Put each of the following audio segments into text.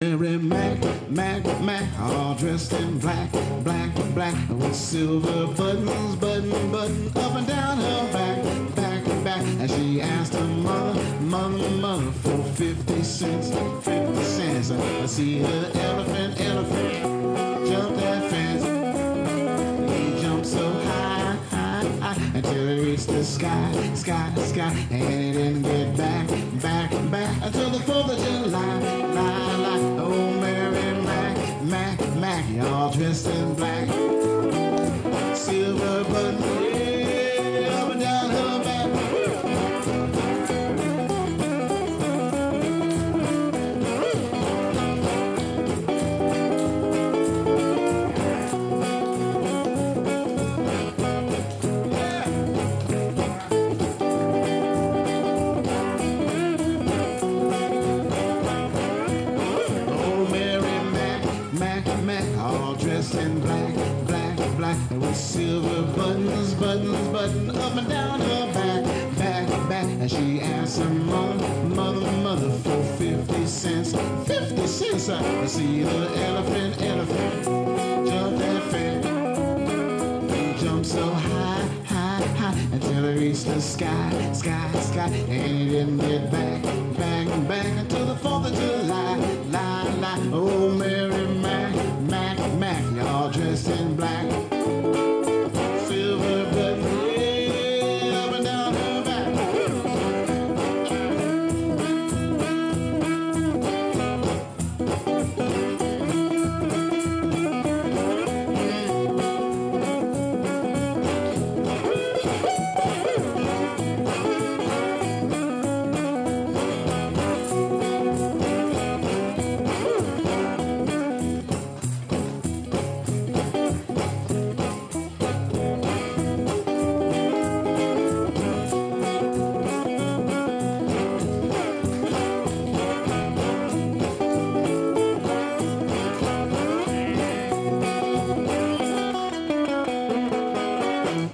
Mary Mac, all dressed in black, with silver buttons, button up and down her back. And she asked her mother for 50 cents. I see the elephant jump that fence. He jumped so high, until he reached the sky, and he didn't get back until the 4th of July. Oh, Mary Mac, y'all dressed in black, silver button, yeah, up and down her back. All dressed in black, with silver buttons, button up and down her back. And she asked her mother for 50 cents. I see the elephant jump that fence. He jumped so high, until he reached the sky, and he didn't get back until the 4th of July. Oh, Mary Mac, y'all dressed in black, silver button, yeah, up and down her back.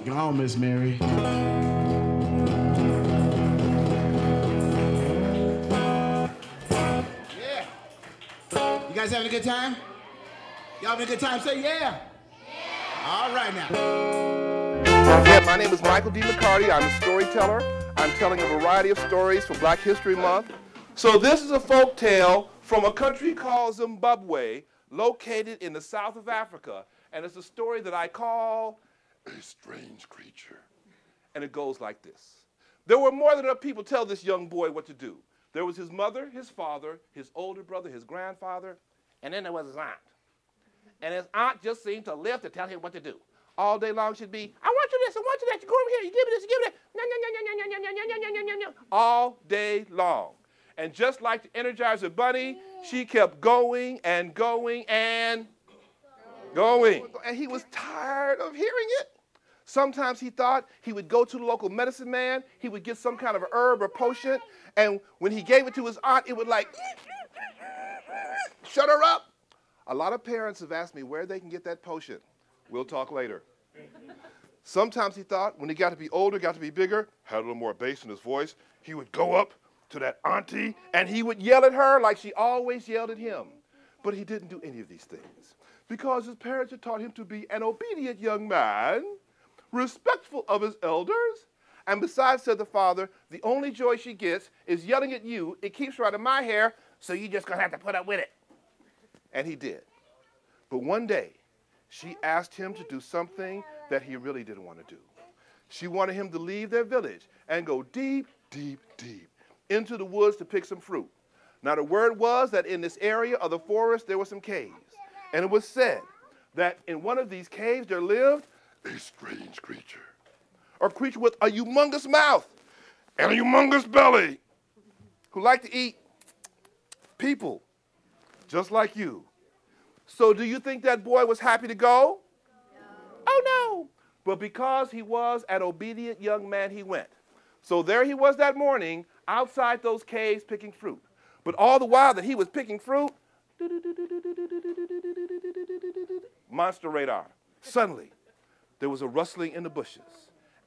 Go on, Miss Mary. Yeah. You guys having a good time? Y'all having a good time? Say yeah. All right now. Yeah, my name is Michael D. McCarty. I'm a storyteller. I'm telling a variety of stories for Black History Month. So this is a folk tale from a country called Zimbabwe, located in the south of Africa. And it's a story that I call A Strange Creature. And it goes like this. There were more than enough people tell this young boy what to do. There was his mother, his father, his older brother, his grandfather, and then there was his aunt. And his aunt just seemed to live to tell him what to do. All day long she'd be, I want you this, I want you that, you go over here, you give me this, you give me that, all day long. And just like the Energizer Bunny, she kept going and going and going. And he was tired of hearing it. Sometimes he thought he would go to the local medicine man, he would get some kind of a herb or potion, and when he gave it to his aunt, it would like, shut her up. A lot of parents have asked me where they can get that potion. We'll talk later. Sometimes he thought when he got to be older, got to be bigger, had a little more bass in his voice, he would go up to that auntie and he would yell at her like she always yelled at him. But he didn't do any of these things because his parents had taught him to be an obedient young man, respectful of his elders, and besides, said the father, the only joy she gets is yelling at you. It keeps her out of my hair, so you just gonna have to put up with it. And he did. But one day, she asked him to do something that he really didn't want to do. She wanted him to leave their village and go deep into the woods to pick some fruit. Now the word was that in this area of the forest there were some caves. And it was said that in one of these caves there lived a strange creature. A creature with a humongous mouth and a humongous belly who liked to eat people just like you. So do you think that boy was happy to go? No. Oh, no. But because he was an obedient young man, he went. So there he was that morning outside those caves picking fruit. But all the while that he was picking fruit, monster radar. Suddenly, there was a rustling in the bushes.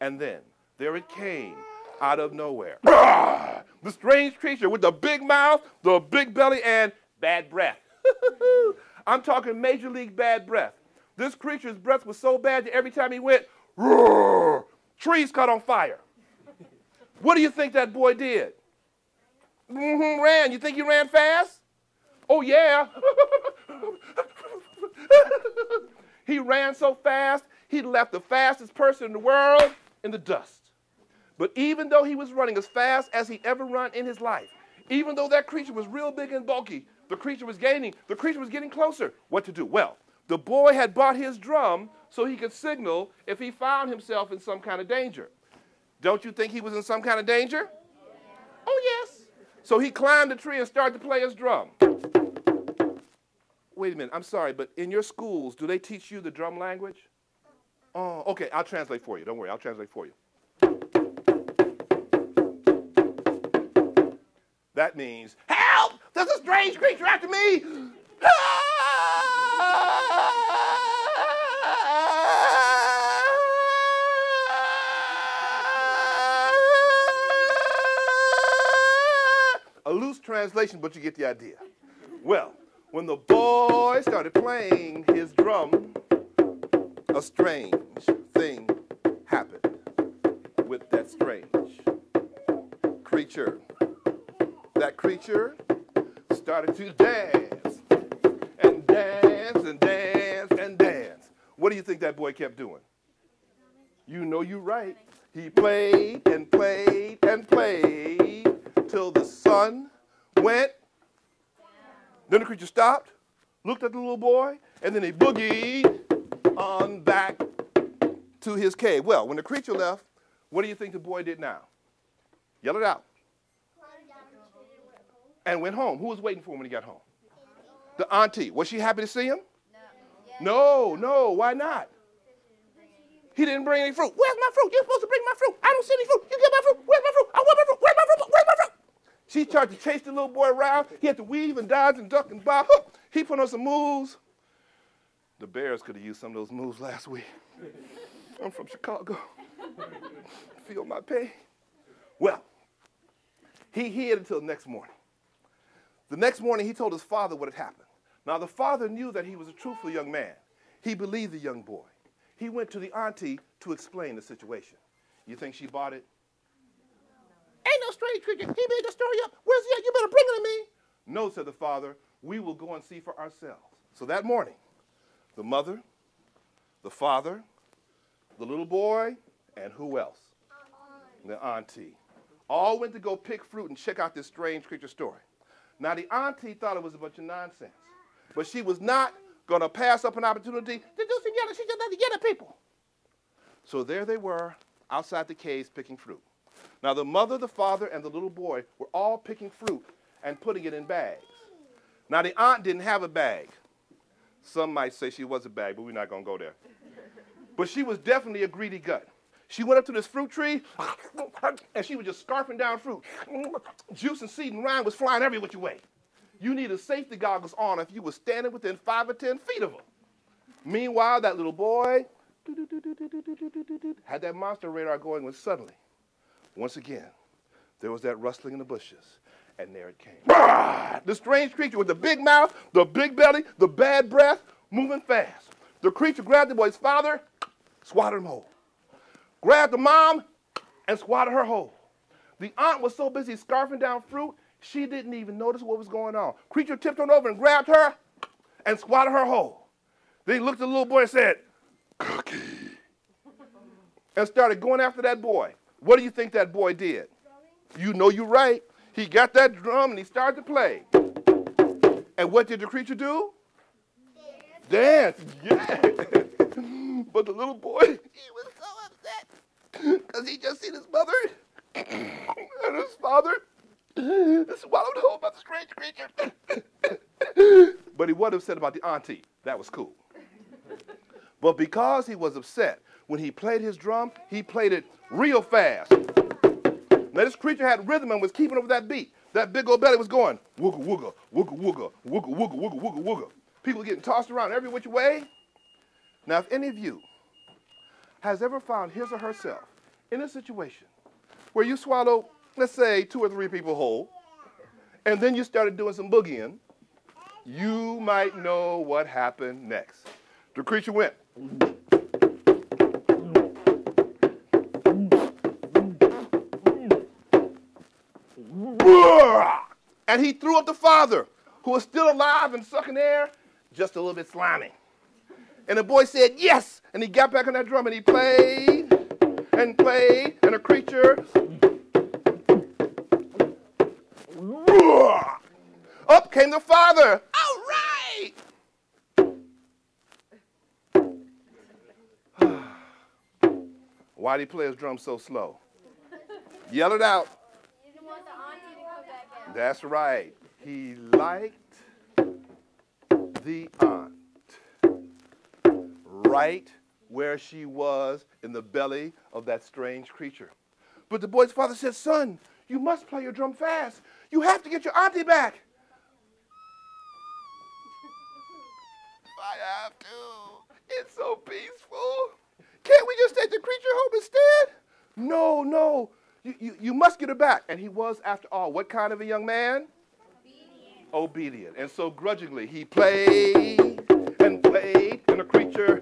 And then there it came out of nowhere. The strange creature with the big mouth, the big belly, and bad breath. I'm talking major league bad breath. This creature's breath was so bad that every time he went, roar, trees caught on fire. What do you think that boy did? Ran. You think he ran fast? Oh, yeah. He ran so fast, he left the fastest person in the world in the dust. But even though he was running as fast as he ever run in his life, even though that creature was real big and bulky, the creature was getting closer. What to do? Well, the boy had bought his drum so he could signal if he found himself in some kind of danger. Don't you think he was in some kind of danger? Oh, yes. So he climbed a tree and started to play his drum. Wait a minute, I'm sorry, but in your schools, do they teach you the drum language? Oh, okay, I'll translate for you. Don't worry, I'll translate for you. That means, help! There's a strange creature after me! A loose translation, but you get the idea. Well, when the boy started playing his drum, a strange thing happened with that strange creature. That creature started to dance and dance and dance and dance. What do you think that boy kept doing? You know you're right. He played and played and played till the sun went. Then the creature stopped, looked at the little boy, and then he boogied on back to his cave. Well, when the creature left, what do you think the boy did now? Yell it out. And went home. Who was waiting for him when he got home? The auntie. Was she happy to see him? No. Why not? He didn't bring any fruit. Where's my fruit? You're supposed to bring my fruit. I don't see any fruit. You get my fruit. Where's my fruit? I want my fruit. Where's my fruit? Where's my fruit? She tried to chase the little boy around. He had to weave and dodge and duck and bob. He put on some moves. The Bears could have used some of those moves last week. I'm from Chicago. Feel my pain. Well, he hid until the next morning. The next morning, he told his father what had happened. Now, the father knew that he was a truthful young man. He believed the young boy. He went to the auntie to explain the situation. You think she bought it? Ain't no strange creature. He made the story up. Where's he at? You better bring it to me. No, said the father. We will go and see for ourselves. So that morning, the mother, the father, the little boy, and who else? The auntie. All went to go pick fruit and check out this strange creature story. Now, the auntie thought it was a bunch of nonsense, but she was not going to pass up an opportunity to do some yelling. She just had to yell at people. So there they were outside the caves picking fruit. Now, the mother, the father, and the little boy were all picking fruit and putting it in bags. Now, the aunt didn't have a bag. Some might say she was a bag, but we're not going to go there. But she was definitely a greedy gut. She went up to this fruit tree, and she was just scarfing down fruit. Juice and seed and rind was flying every which way. You needed safety goggles on if you were standing within 5 or 10 feet of her. Meanwhile, that little boy had that monster radar going when suddenly, once again, there was that rustling in the bushes, and there it came. The strange creature with the big mouth, the big belly, the bad breath, moving fast. The creature grabbed the boy's father, swatted him whole. Grabbed the mom and swatted her whole. The aunt was so busy scarfing down fruit, she didn't even notice what was going on. Creature tipped on over and grabbed her and swatted her whole. Then he looked at the little boy and said, "Cookie," and started going after that boy. What do you think that boy did? You know you're right. He got that drum and he started to play. And what did the creature do? Dance. Yeah. But the little boy, he was so upset because he just seen his mother and his father swallowed whole by the strange creature. But he wasn't upset about the auntie. That was cool. But because he was upset, when he played his drum, he played it real fast. Now this creature had rhythm and was keeping up with that beat. That big old belly was going wooga wooga, wooga wooga, wooga wooga, wooga wooga, wooga. People getting tossed around every which way. Now if any of you has ever found his or herself in a situation where you swallow, let's say, 2 or 3 people whole, and then you started doing some boogieing, You might know what happened next. The creature went. And he threw up the father, who was still alive and sucking air, just a little bit slimy. And the boy said, yes! And he got back on that drum and he played, and the creature, up came the father. All right! Why did he play his drum so slow? Yell it out. He didn't want the auntie to come back out. That's right. He liked the aunt right where she was in the belly of that strange creature. But the boy's father said, son, you must play your drum fast. You have to get your auntie back. I have to. It's so peaceful. Can't we just take the creature home instead? No, no. You must get her back. And he was, after all, what kind of a young man? Obedient. And so grudgingly, he played, and the creature.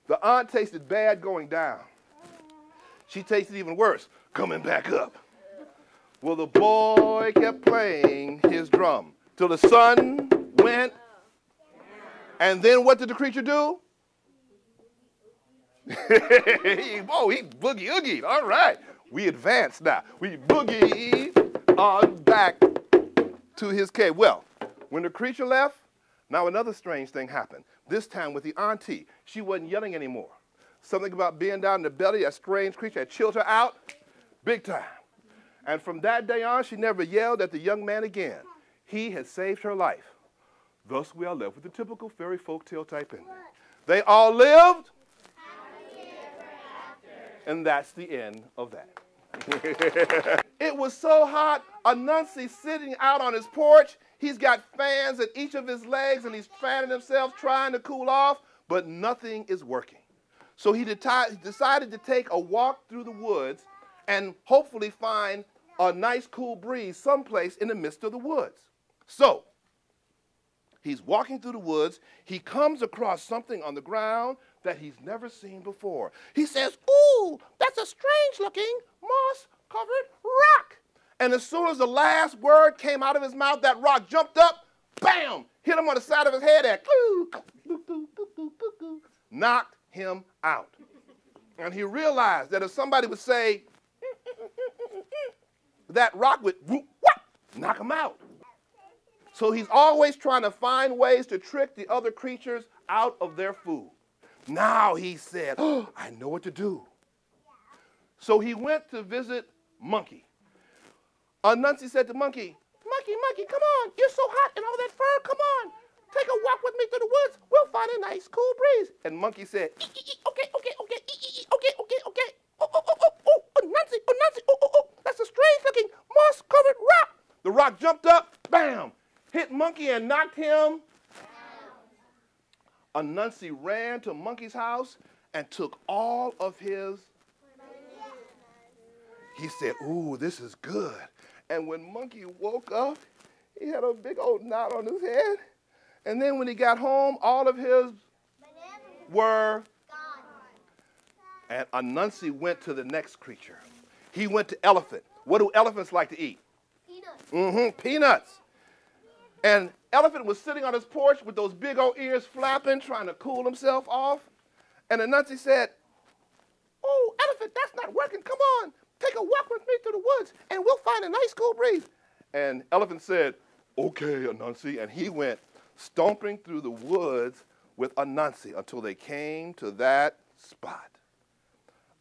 The aunt tasted bad going down. She tasted even worse coming back up. Well, the boy kept playing his drum till the sun went. And then what did the creature do? Oh, he boogie-oogied. All right. We advanced now. We boogied on back to his cave. Well, when the creature left, now another strange thing happened. This time with the auntie. She wasn't yelling anymore. Something about being down in the belly of that strange creature had chilled her out big time. And from that day on, she never yelled at the young man again. He had saved her life. Thus, we are left with the typical fairy folk tale type ending. They all lived, and that's the end of that. It was so hot, Anansi sitting out on his porch. He's got fans at each of his legs, and he's fanning himself, trying to cool off, but nothing is working. So he decided to take a walk through the woods and hopefully find a nice cool breeze someplace in the midst of the woods. So he's walking through the woods. He comes across something on the ground that he's never seen before. He says, ooh, that's a strange-looking moss-covered rock. And as soon as the last word came out of his mouth, that rock jumped up, bam, hit him on the side of his head and knocked him out. And he realized that if somebody would say, that rock would knock him out. So he's always trying to find ways to trick the other creatures out of their food. Now he said, oh, I know what to do. So he went to visit Monkey. Anansi said to Monkey, Monkey, come on. You're so hot and all that fur. Come on. Take a walk with me through the woods. We'll find a nice cool breeze. And Monkey said, okay. Oh, Anansi, oh. That's a strange-looking moss-covered rock. The rock jumped up, bam, hit Monkey and knocked him. Anansi ran to Monkey's house and took all of his. He said, ooh, this is good. And when Monkey woke up, he had a big old knot on his head. And then when he got home, all of his were gone. And Anansi went to the next creature. He went to Elephant. What do elephants like to eat? Peanuts. Peanuts. And Elephant was sitting on his porch with those big old ears flapping, trying to cool himself off. And Anansi said, oh, Elephant, that's not working. Come on, take a walk with me through the woods, and we'll find a nice cool breeze. And Elephant said, okay, Anansi. And he went stomping through the woods with Anansi until they came to that spot.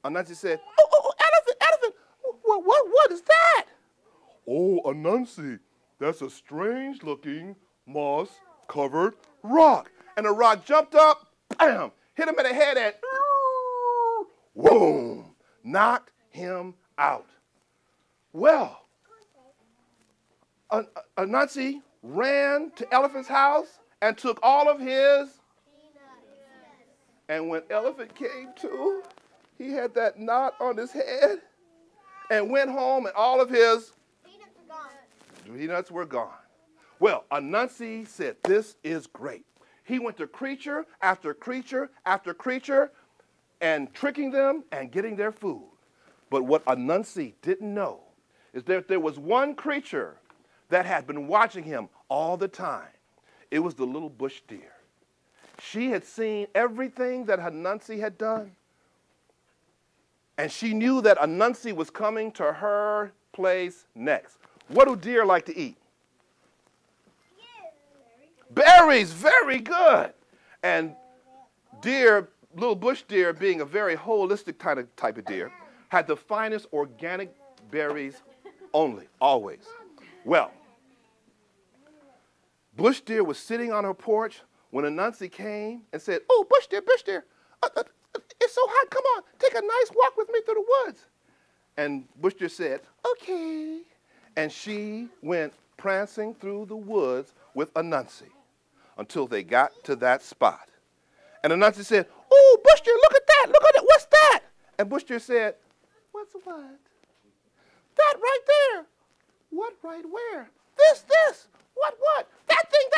Anansi said, oh, Elephant, what is that? Oh, Anansi, that's a strange-looking moss-covered rock. And the rock jumped up, bam, hit him in the head and boom, knocked him out. Well, Anansi ran to Elephant's house and took all of his. And when Elephant came to, He had that knot on his head and went home, and all of his peanuts were gone. Well, Anansi said, this is great. He went to creature after creature after creature and tricking them and getting their food. But what Anansi didn't know is that there was one creature that had been watching him all the time. It was the little bush deer. She had seen everything that Anansi had done, and she knew that Anansi was coming to her place next. What do deer like to eat? Berries, very good. And deer, little bush deer, being a very holistic type of deer, had the finest organic berries only, always. Well, bush deer was sitting on her porch when Anansi came and said, oh, bush deer, it's so hot, come on, take a nice walk with me through the woods. And bush deer said, okay. And she went prancing through the woods with Anansi until they got to that spot. And Anansi said, oh, bush deer, look at that, what's that? And bush deer said, what's what? That right there. What right where? This. What? That thing,